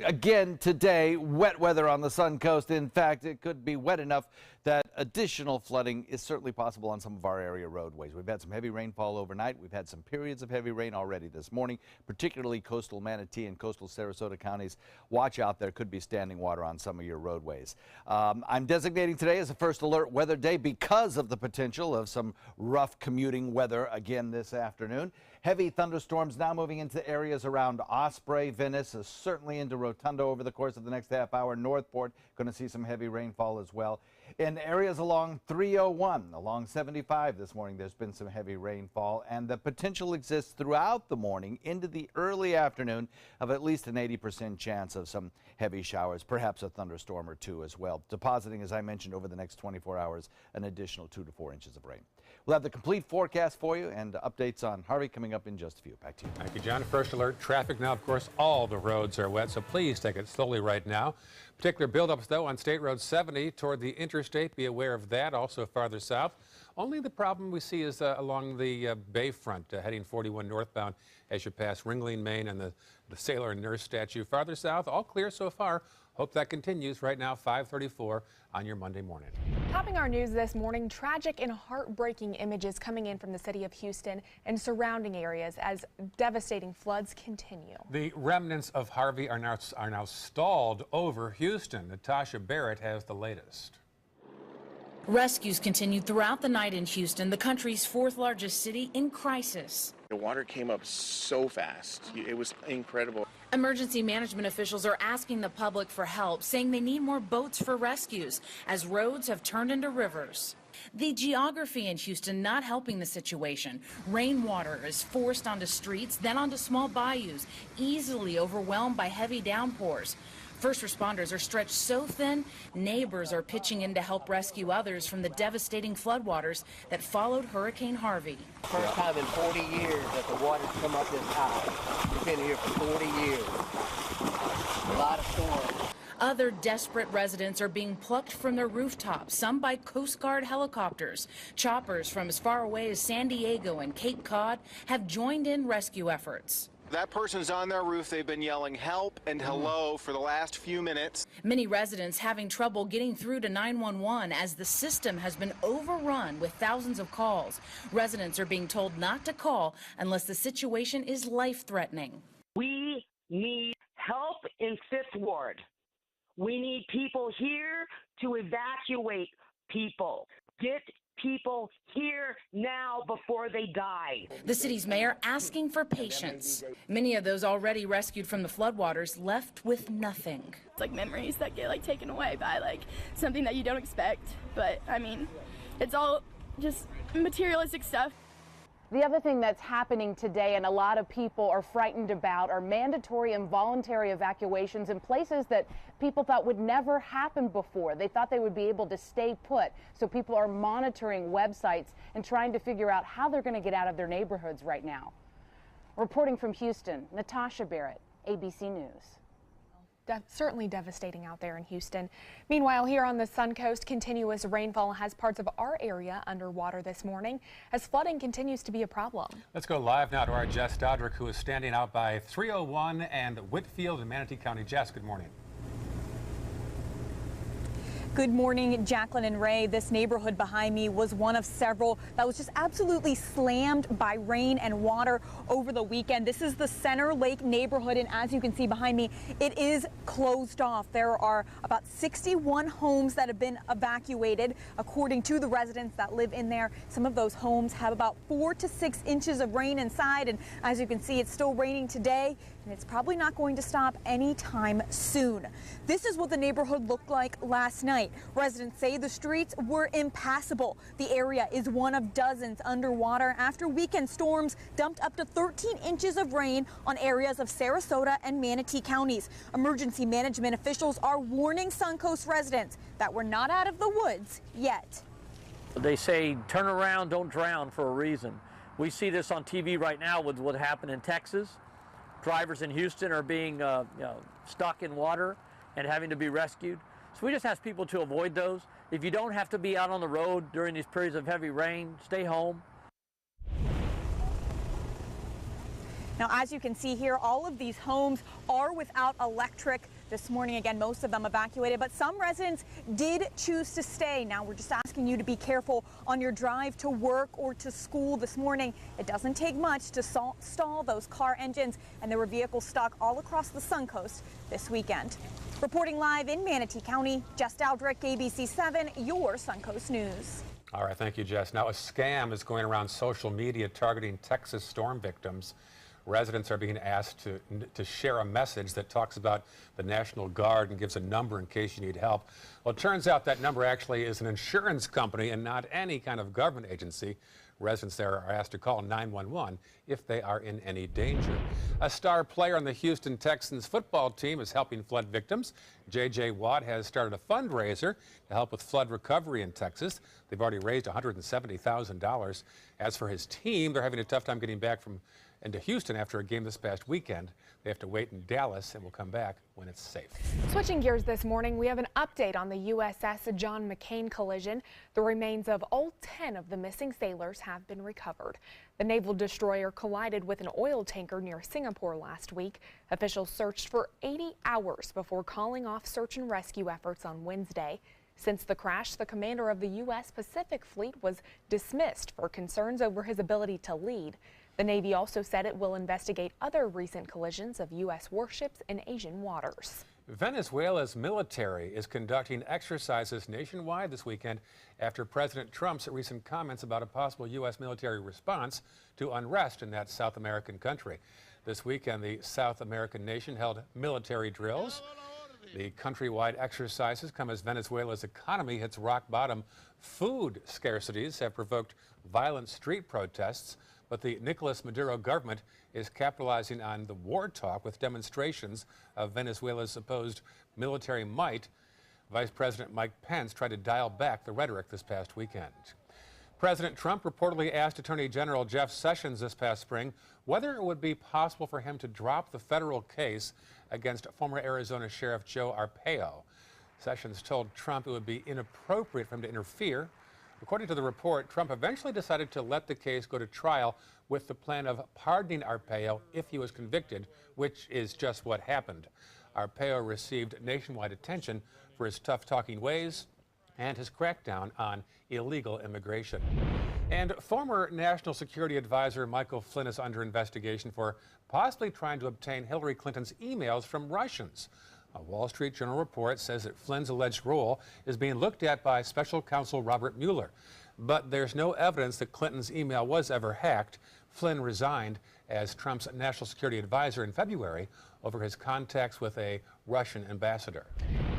again today, wet weather on the Suncoast. In fact, it could be wet enough that additional flooding is certainly possible on some of our area roadways. We've had some heavy rainfall overnight. We've had some periods of heavy rain already this morning, particularly coastal Manatee and coastal Sarasota counties. Watch out, there could be standing water on some of your roadways. I'm designating today as a first alert weather day because of the potential of some rough commuting weather again this afternoon. Heavy thunderstorms now moving into areas around Osprey, Venice, certainly into Rotundo over the course of the next half hour. Northport, going to see some heavy rainfall as well. In areas along 301, along 75 this morning, there's been some heavy rainfall, and the potential exists throughout the morning into the early afternoon of at least an 80% chance of some heavy showers, perhaps a thunderstorm or two as well, depositing, as I mentioned, over the next 24 hours, an additional 2 to 4 inches of rain. We'll have the complete forecast for you and updates on Harvey coming up in just a few. Back to you. Thank you, John. First alert traffic now. Of course, all the roads are wet, so please take it slowly right now. Particular buildups, though, on State Road 70 toward the interstate. Be aware of that. Also farther south. Only the problem we see is along the Bayfront, heading 41 northbound as you pass Ringling, Maine, and the Sailor and Nurse statue. Farther south, all clear so far. Hope that continues. Right now, 5:34 on your Monday morning. Topping our news this morning, tragic and heartbreaking images coming in from the city of Houston and surrounding areas as devastating floods continue. The remnants of Harvey are now stalled over Houston. Natasha Barrett has the latest. Rescues continued throughout the night in Houston, the country's 4th largest city in crisis. The water came up so fast. It was incredible. Emergency management officials are asking the public for help, saying they need more boats for rescues as roads have turned into rivers. The geography in Houston not helping the situation. Rainwater is forced onto streets, then onto small bayous, easily overwhelmed by heavy downpours. First responders are stretched so thin, neighbors are pitching in to help rescue others from the devastating floodwaters that followed Hurricane Harvey. First time in 40 years that the water's come up this high. We've been here for 40 years. A lot of storms. Other desperate residents are being plucked from their rooftops, some by Coast Guard helicopters. Choppers from as far away as San Diego and Cape Cod have joined in rescue efforts. That person's on their roof. They've been yelling help and hello for the last few minutes. Many residents having trouble getting through to 911 as the system has been overrun with thousands of calls. Residents are being told not to call unless the situation is life-threatening. We need help in Fifth Ward. We need people here to evacuate people. Get people here now before they die. The city's mayor asking for patience. Many of those already rescued from the floodwaters left with nothing. It's like memories that get taken away by something that you don't expect. But I mean, it's all just materialistic stuff. The other thing that's happening today and a lot of people are frightened about are mandatory and voluntary evacuations in places that people thought would never happen before. They thought they would be able to stay put. So people are monitoring websites and trying to figure out how they're going to get out of their neighborhoods right now. Reporting from Houston, Natasha Barrett, ABC News. Certainly devastating out there in Houston. Meanwhile, here on the Suncoast, continuous rainfall has parts of our area underwater this morning as flooding continues to be a problem. Let's go live now to our Jess Dodrick, who is standing out by 301 and Whitfield in Manatee County. Jess, good morning. Good morning, Jacqueline and Ray. This neighborhood behind me was one of several that was just absolutely slammed by rain and water over the weekend. This is the Center Lake neighborhood, and as you can see behind me, it is closed off. There are about 61 homes that have been evacuated, according to the residents that live in there. Some of those homes have about 4 to 6 inches of rain inside, and as you can see, it's still raining today, and it's probably not going to stop anytime soon. This is what the neighborhood looked like last night. Residents say the streets were impassable. The area is one of dozens underwater after weekend storms dumped up to 13 inches of rain on areas of Sarasota and Manatee counties. Emergency management officials are warning Suncoast residents that we're not out of the woods yet. They say turn around, don't drown for a reason. We see this on TV right now with what happened in Texas. Drivers in Houston are being stuck in water and having to be rescued. So we just ask people to avoid those. If you don't have to be out on the road during these periods of heavy rain, stay home. Now, as you can see here, all of these homes are without electric. This morning, again, most of them evacuated, but some residents did choose to stay. Now, we're just asking you to be careful on your drive to work or to school this morning. It doesn't take much to stall those car engines, and there were vehicles stuck all across the Suncoast this weekend. Reporting live in Manatee County, Jess Daldrick, ABC 7, your Suncoast News. All right, thank you, Jess. Now, a scam is going around social media targeting Texas storm victims. Residents are being asked to share a message that talks about the National Guard and gives a number in case you need help. Well, it turns out that number actually is an insurance company and not any kind of government agency. Residents there are asked to call 911 if they are in any danger. A star player on the Houston Texans football team is helping flood victims. J.J. Watt has started a fundraiser to help with flood recovery in Texas. They've already raised $170,000. As for his team, they're having a tough time getting back into Houston after a game this past weekend. They have to wait in Dallas and will come back when it's safe. Switching gears this morning, we have an update on the USS John McCain collision. The remains of all 10 of the missing sailors have been recovered. The naval destroyer collided with an oil tanker near Singapore last week. Officials searched for 80 hours before calling off search and rescue efforts on Wednesday. Since the crash, the commander of the U.S. Pacific Fleet was dismissed for concerns over his ability to lead. The Navy also said it will investigate other recent collisions of U.S. warships in Asian waters. Venezuela's military is conducting exercises nationwide this weekend after President Trump's recent comments about a possible U.S. military response to unrest in that South American country. This weekend, the South American nation held military drills. The countrywide exercises come as Venezuela's economy hits rock bottom. Food scarcities have provoked violent street protests, but the Nicolas Maduro government is capitalizing on the war talk with demonstrations of Venezuela's supposed military might. Vice President Mike Pence tried to dial back the rhetoric this past weekend. President Trump reportedly asked Attorney General Jeff Sessions this past spring whether it would be possible for him to drop the federal case against former Arizona Sheriff Joe Arpaio. Sessions told Trump it would be inappropriate for him to interfere. According to the report, Trump eventually decided to let the case go to trial with the plan of pardoning Arpaio if he was convicted, which is just what happened. Arpaio received nationwide attention for his tough-talking ways and his crackdown on illegal immigration. And former National Security Advisor Michael Flynn is under investigation for possibly trying to obtain Hillary Clinton's emails from Russians. A Wall Street Journal report says that Flynn's alleged role is being looked at by special counsel Robert Mueller. But there's no evidence that Clinton's email was ever hacked. Flynn resigned as Trump's national security advisor in February over his contacts with a Russian ambassador.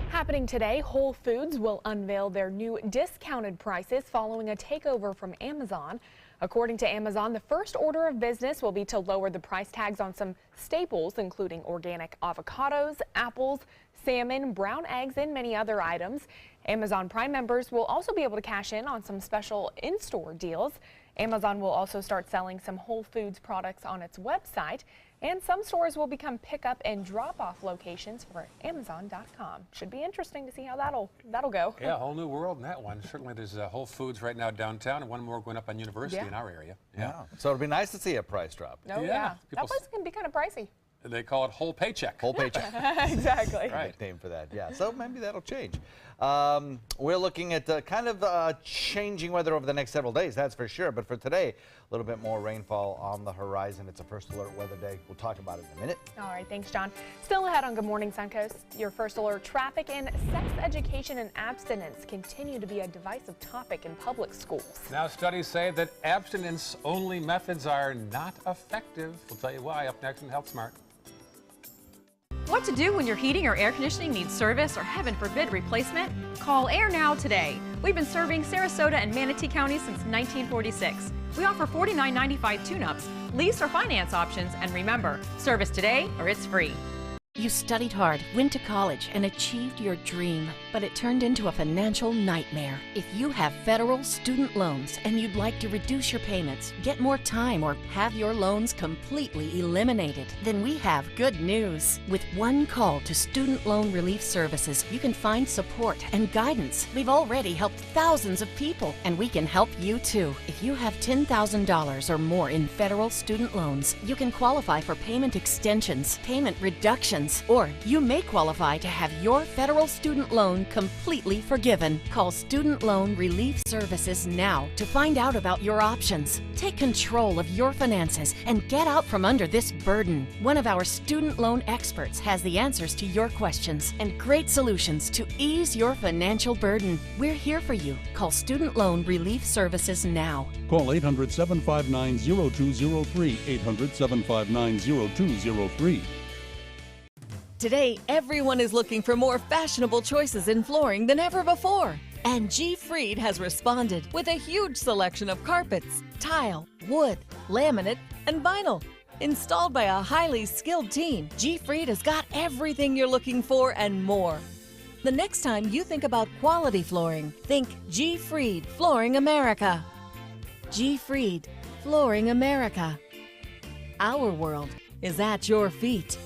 Happening today, Whole Foods will unveil their new discounted prices following a takeover from Amazon. According to Amazon, the first order of business will be to lower the price tags on some staples, including organic avocados, apples, salmon, brown eggs, and many other items. Amazon Prime members will also be able to cash in on some special in-store deals. Amazon will also start selling some Whole Foods products on its website, and some stores will become pickup and drop-off locations for Amazon.com. Should be interesting to see how that'll go. Yeah, a whole new world in that one. Certainly there's Whole Foods right now downtown and one more going up on University in our area. Yeah. So it'll be nice to see a price drop. Oh, yeah. That place can be kind of pricey. They call it whole paycheck. Whole paycheck. Exactly. Right. Name for that. Yeah. So maybe that'll change. We're looking at changing weather over the next several days, that's for sure. But for today, a little bit more rainfall on the horizon. It's a first alert weather day. We'll talk about it in a minute. All right. Thanks, John. Still ahead on Good Morning Suncoast, your first alert: traffic and sex education and abstinence continue to be a divisive topic in public schools. Now, studies say that abstinence-only methods are not effective. We'll tell you why up next in Health Smart. What to do when your heating or air conditioning needs service or, heaven forbid, replacement? Call Air Now today. We've been serving Sarasota and Manatee counties since 1946. We offer $49.95 tune-ups, lease or finance options, and remember, service today or it's free. You studied hard, went to college, and achieved your dream, but it turned into a financial nightmare. If you have federal student loans and you'd like to reduce your payments, get more time, or have your loans completely eliminated, then we have good news. With one call to Student Loan Relief Services, you can find support and guidance. We've already helped thousands of people, and we can help you too. If you have $10,000 or more in federal student loans, you can qualify for payment extensions, payment reductions, or you may qualify to have your federal student loan completely forgiven. Call Student Loan Relief Services now to find out about your options. Take control of your finances and get out from under this burden. One of our student loan experts has the answers to your questions and great solutions to ease your financial burden. We're here for you. Call Student Loan Relief Services now. Call 800-759-0203, 800-759-0203. Today, everyone is looking for more fashionable choices in flooring than ever before. And G. Fried has responded with a huge selection of carpets, tile, wood, laminate, and vinyl. Installed by a highly skilled team, G. Fried has got everything you're looking for and more. The next time you think about quality flooring, think G. Fried Flooring America. G. Fried Flooring America. Our world is at your feet.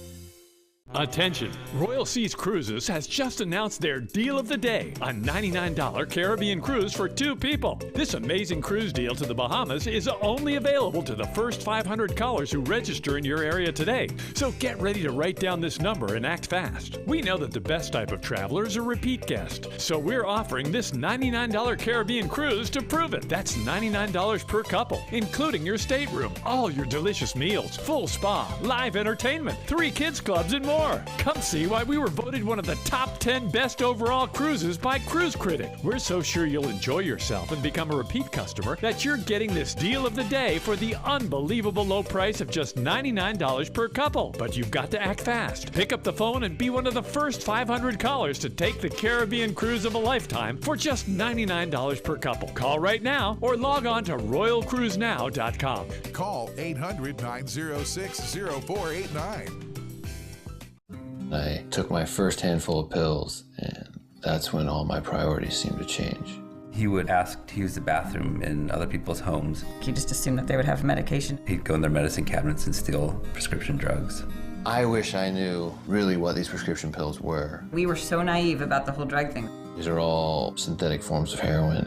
Attention! Royal Seas Cruises has just announced their deal of the day, a $99 Caribbean cruise for 2 people. This amazing cruise deal to the Bahamas is only available to the first 500 callers who register in your area today. So get ready to write down this number and act fast. We know that the best type of traveler is a repeat guest, so we're offering this $99 Caribbean cruise to prove it. That's $99 per couple, including your stateroom, all your delicious meals, full spa, live entertainment, 3 kids clubs, and more. Come see why we were voted one of the top 10 best overall cruises by Cruise Critic. We're so sure you'll enjoy yourself and become a repeat customer that you're getting this deal of the day for the unbelievable low price of just $99 per couple. But you've got to act fast. Pick up the phone and be one of the first 500 callers to take the Caribbean cruise of a lifetime for just $99 per couple. Call right now or log on to royalcruisenow.com. Call 800-906-0489. I took my first handful of pills, and that's when all my priorities seemed to change. He would ask to use the bathroom in other people's homes. He just assumed that they would have medication. He'd go in their medicine cabinets and steal prescription drugs. I wish I knew really what these prescription pills were. We were so naive about the whole drug thing. These are all synthetic forms of heroin.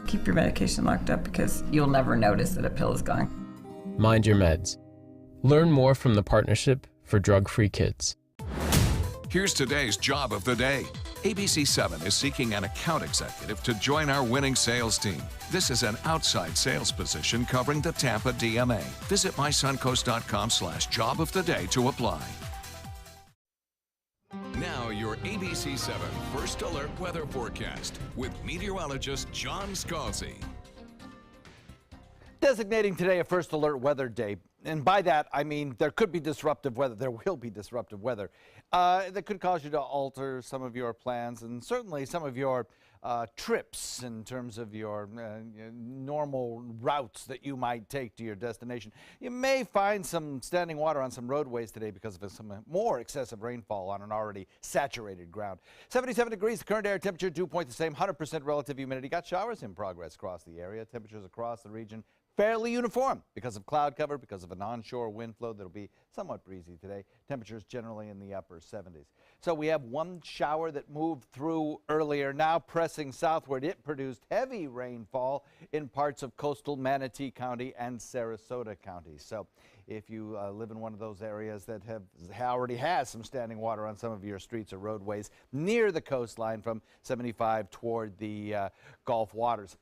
Keep your medication locked up because you'll never notice that a pill is gone. Mind your meds. Learn more from the Partnership for Drug-Free Kids. Here's today's job of the day. ABC 7 is seeking an account executive to join our winning sales team. This is an outside sales position covering the Tampa DMA. Visit mysuncoast.com/job of the day to apply. Now your ABC 7 First Alert Weather Forecast with meteorologist John Scalzi. Designating today a First Alert Weather Day. And by that, I mean there could be disruptive weather. There will be disruptive weather that could cause you to alter some of your plans and certainly some of your trips in terms of your normal routes that you might take to your destination. You may find some standing water on some roadways today because of some more excessive rainfall on an already saturated ground. 77 degrees, the current air temperature, dew point the same, 100% relative humidity. Got showers in progress across the area. Temperatures across the region fairly uniform because of cloud cover, because of an onshore wind flow that'll be somewhat breezy today. Temperatures generally in the upper 70s. So we have one shower that moved through earlier, now pressing southward. It produced heavy rainfall in parts of coastal Manatee County and Sarasota County. So if you live in one of those areas that already has some standing water on some of your streets or roadways near the coastline from 75 toward the Gulf waters,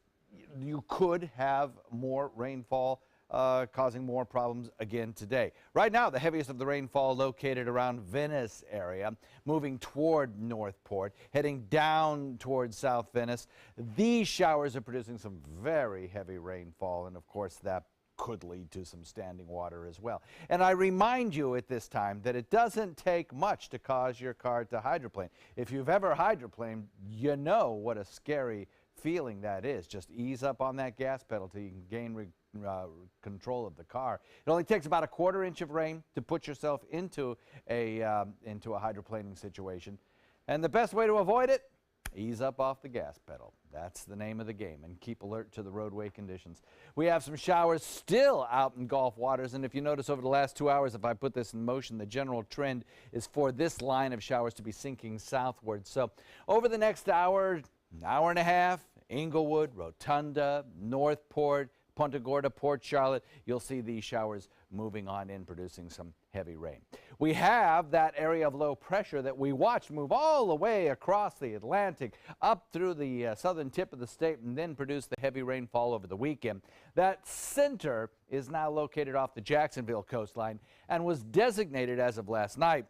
you could have more rainfall causing more problems again today. Right now, the heaviest of the rainfall located around Venice area, moving toward Northport, heading down toward South Venice. These showers are producing some very heavy rainfall, and of course that could lead to some standing water as well. And I remind you at this time that it doesn't take much to cause your car to hydroplane. If you've ever hydroplaned, you know what a scary feeling that is. Just ease up on that gas pedal till you can gain control of the car. It only takes about a quarter inch of rain to put yourself into a hydroplaning situation. And the best way to avoid it, ease up off the gas pedal. That's the name of the game, and keep alert to the roadway conditions. We have some showers still out in Gulf waters, and if you notice over the last 2 hours, if I put this in motion, the general trend is for this line of showers to be sinking southward. So over the next hour and a half, Inglewood, Rotunda, Northport, Punta Gorda, Port Charlotte, you'll see these showers moving on in, producing some heavy rain. We have that area of low pressure that we watched move all the way across the Atlantic, up through the southern tip of the state, and then produce the heavy rainfall over the weekend. That center is now located off the Jacksonville coastline and was designated as of last night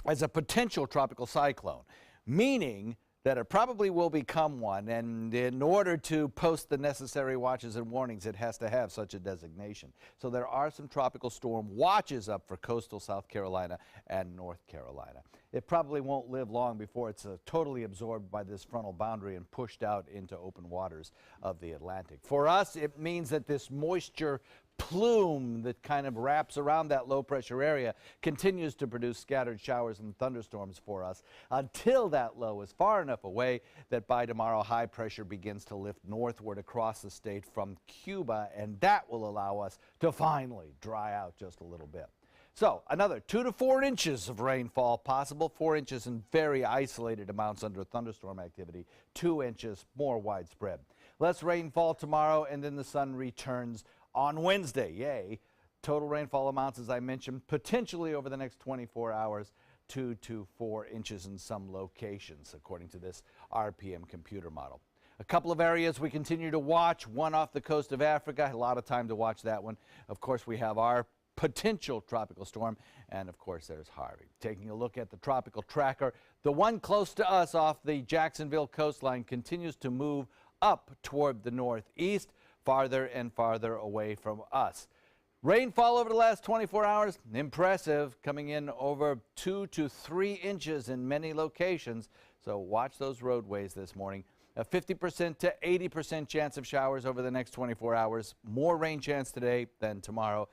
as a potential tropical cyclone, meaning that it probably will become one, and in order to post the necessary watches and warnings, it has to have such a designation. So there are some tropical storm watches up for coastal South Carolina and North Carolina. It probably won't live long before it's totally absorbed by this frontal boundary and pushed out into open waters of the Atlantic. For us, it means that this moisture plume that kind of wraps around that low pressure area continues to produce scattered showers and thunderstorms for us until that low is far enough away that by tomorrow high pressure begins to lift northward across the state from Cuba, and that will allow us to finally dry out just a little bit. So another 2 to 4 inches of rainfall possible, 4 inches in very isolated amounts under thunderstorm activity, 2 inches more widespread. Less rainfall tomorrow, and then the sun returns on Wednesday. Yay. Total rainfall amounts, as I mentioned, potentially over the next 24 hours, 2 to 4 inches in some locations, according to this RPM computer model. A couple of areas we continue to watch, one off the coast of Africa. A lot of time to watch that one. Of course, we have our potential tropical storm, and of course there's Harvey. Taking a look at the tropical tracker, the one close to us off the Jacksonville coastline continues to move up toward the northeast, farther and farther away from us. Rainfall over the last 24 hours, impressive, coming in over 2 to 3 inches in many locations. So watch those roadways this morning. A 50% to 80% chance of showers over the next 24 hours. More rain chance today than tomorrow.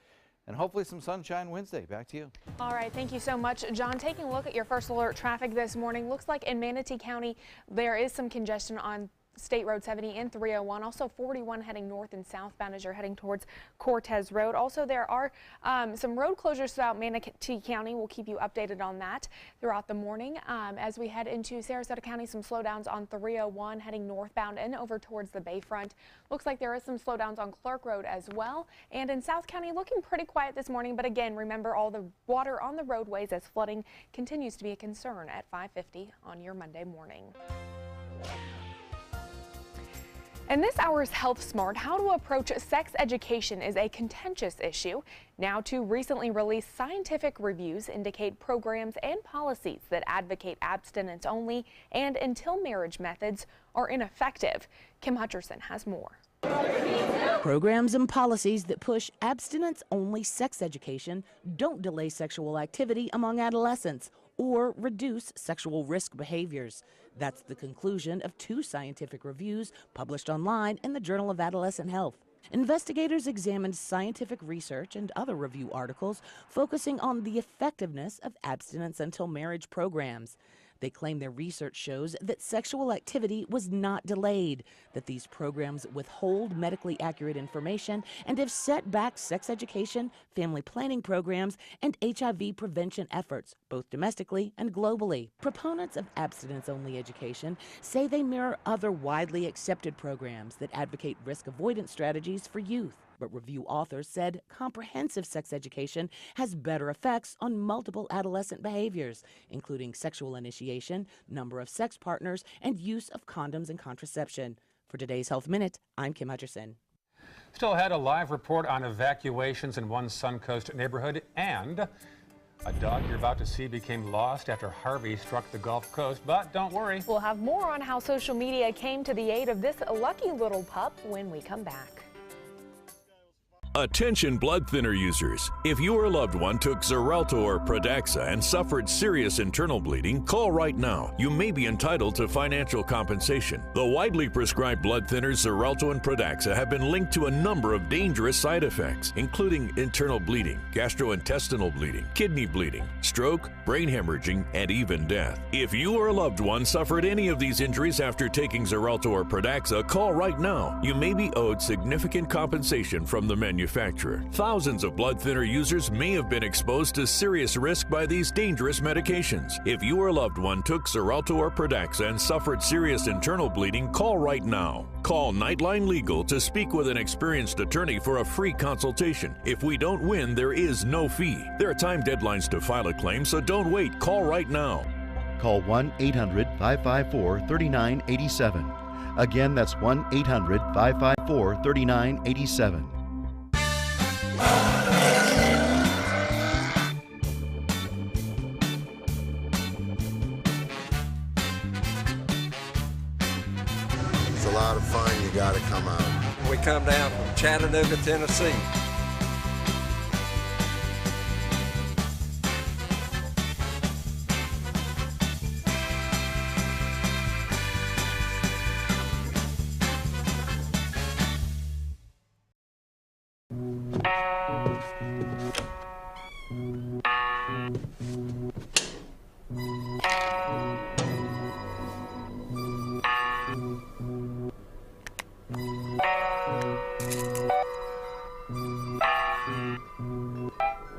And hopefully some sunshine Wednesday. Back to you. All right, thank you so much, John. Taking a look at your first alert traffic this morning, looks like in Manatee County there is some congestion on State Road 70 and 301, also 41 heading north and southbound as you're heading towards Cortez Road. Also, there are some road closures throughout Manatee County. We'll keep you updated on that throughout the morning. As we head into Sarasota County, some slowdowns on 301 heading northbound and over towards the Bayfront. Looks like there is some slowdowns on Clark Road as well. And in South County, looking pretty quiet this morning. But again, remember all the water on the roadways as flooding continues to be a concern at 5:50 on your Monday morning. In this hour's Health Smart, how to approach sex education is a contentious issue. Now, two recently released scientific reviews indicate programs and policies that advocate abstinence only and until marriage methods are ineffective. Kim Hutcherson has more. Programs and policies that push abstinence-only sex education don't delay sexual activity among adolescents or reduce sexual risk behaviors. That's the conclusion of two scientific reviews published online in the Journal of Adolescent Health. Investigators examined scientific research and other review articles focusing on the effectiveness of abstinence until marriage programs. They claim their research shows that sexual activity was not delayed, that these programs withhold medically accurate information, and have set back sex education, family planning programs, and HIV prevention efforts, both domestically and globally. Proponents of abstinence-only education say they mirror other widely accepted programs that advocate risk avoidance strategies for youth. But review authors said comprehensive sex education has better effects on multiple adolescent behaviors, including sexual initiation, number of sex partners, and use of condoms and contraception. For today's Health Minute, I'm Kim Hutcherson. Still ahead, a live report on evacuations in one Suncoast neighborhood, and a dog you're about to see became lost after Harvey struck the Gulf Coast, but don't worry. We'll have more on how social media came to the aid of this lucky little pup when we come back. Attention blood thinner users. If your loved one took Xarelto or Pradaxa and suffered serious internal bleeding, call right now. You may be entitled to financial compensation. The widely prescribed blood thinners Xarelto and Pradaxa have been linked to a number of dangerous side effects, including internal bleeding, gastrointestinal bleeding, kidney bleeding, stroke, brain hemorrhaging, and even death. If you or a loved one suffered any of these injuries after taking Xarelto or Pradaxa, call right now. You may be owed significant compensation from the manufacturer. Thousands of blood thinner users may have been exposed to serious risk by these dangerous medications. If you or a loved one took Xarelto or Pradaxa and suffered serious internal bleeding, call right now. Call Nightline Legal to speak with an experienced attorney for a free consultation. If we don't win, there is no fee. There are time deadlines to file a claim, so don't wait. Call right now. Call 1-800-554-3987. Again, that's 1-800-554-3987. It's a lot of fun. You got to come out. We come down from Chattanooga, Tennessee.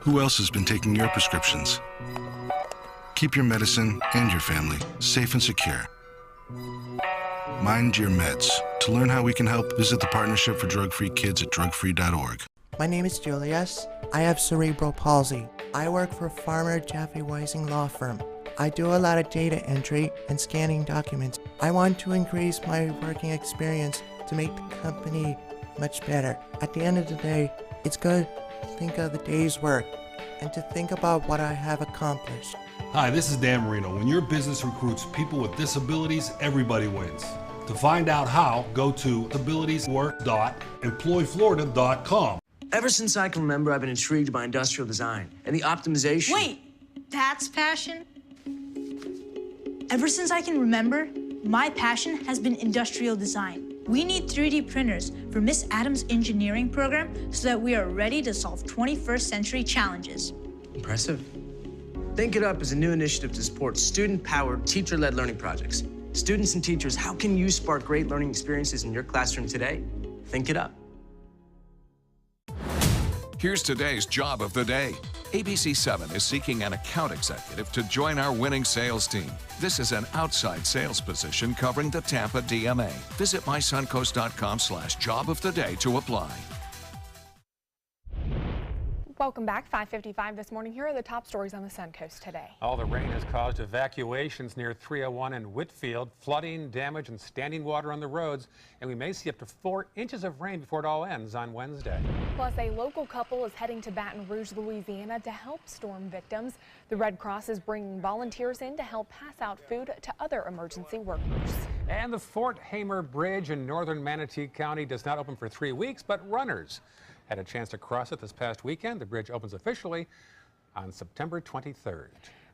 Who else has been taking your prescriptions? Keep your medicine and your family safe and secure. Mind your meds. To learn how we can help, visit the Partnership for Drug-Free Kids at drugfree.org. My name is Julius. I have cerebral palsy. I work for Farmer Jeffrey Weising Law Firm. I do a lot of data entry and scanning documents. I want to increase my working experience to make the company much better. At the end of the day, it's good to think of the day's work and to think about what I have accomplished. Hi, this is Dan Marino. When your business recruits people with disabilities, everybody wins. To find out how, go to abilitieswork.employflorida.com. Ever since I can remember, I've been intrigued by industrial design and the optimization. Wait, that's passion? Ever since I can remember, my passion has been industrial design. We need 3D printers for Miss Adams' engineering program so that we are ready to solve 21st century challenges. Impressive. Think It Up is a new initiative to support student-powered, teacher-led learning projects. Students and teachers, how can you spark great learning experiences in your classroom today? Think it up. Here's today's job of the day. ABC 7 is seeking an account executive to join our winning sales team. This is an outside sales position covering the Tampa DMA. Visit mysuncoast.com/job-of-the-day to apply. Welcome back. 5:55 this morning. Here are the top stories on the Suncoast today. All the rain has caused evacuations near 301 and Whitfield, flooding, damage, and standing water on the roads. And we may see up to 4 inches of rain before it all ends on Wednesday. Plus, a local couple is heading to Baton Rouge, Louisiana to help storm victims. The Red Cross is bringing volunteers in to help pass out food to other emergency workers. And the Fort Hamer Bridge in northern Manatee County does not open for 3 weeks, but runners had a chance to cross it this past weekend. The bridge opens officially on September 23rd.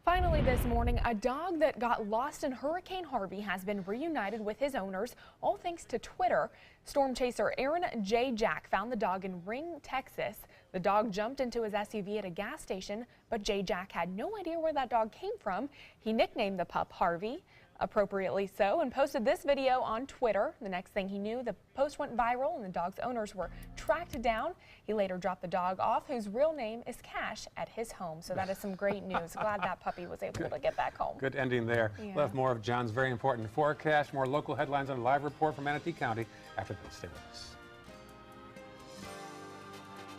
Finally this morning, a dog that got lost in Hurricane Harvey has been reunited with his owners, all thanks to Twitter. Storm chaser Aaron J. Jack found the dog in Ring, Texas. The dog jumped into his SUV at a gas station, but J. Jack had no idea where that dog came from. He nicknamed the pup Harvey, appropriately so, and posted this video on Twitter. The next thing he knew, the post went viral and the dog's owners were tracked down. He later dropped the dog off, whose real name is Cash, at his home. So that is some great news. Glad that puppy was able to get back home. Good ending there. Yeah. We'll have more of John's very important forecast, more local headlines on a live report from Manatee County after this. Stay with us.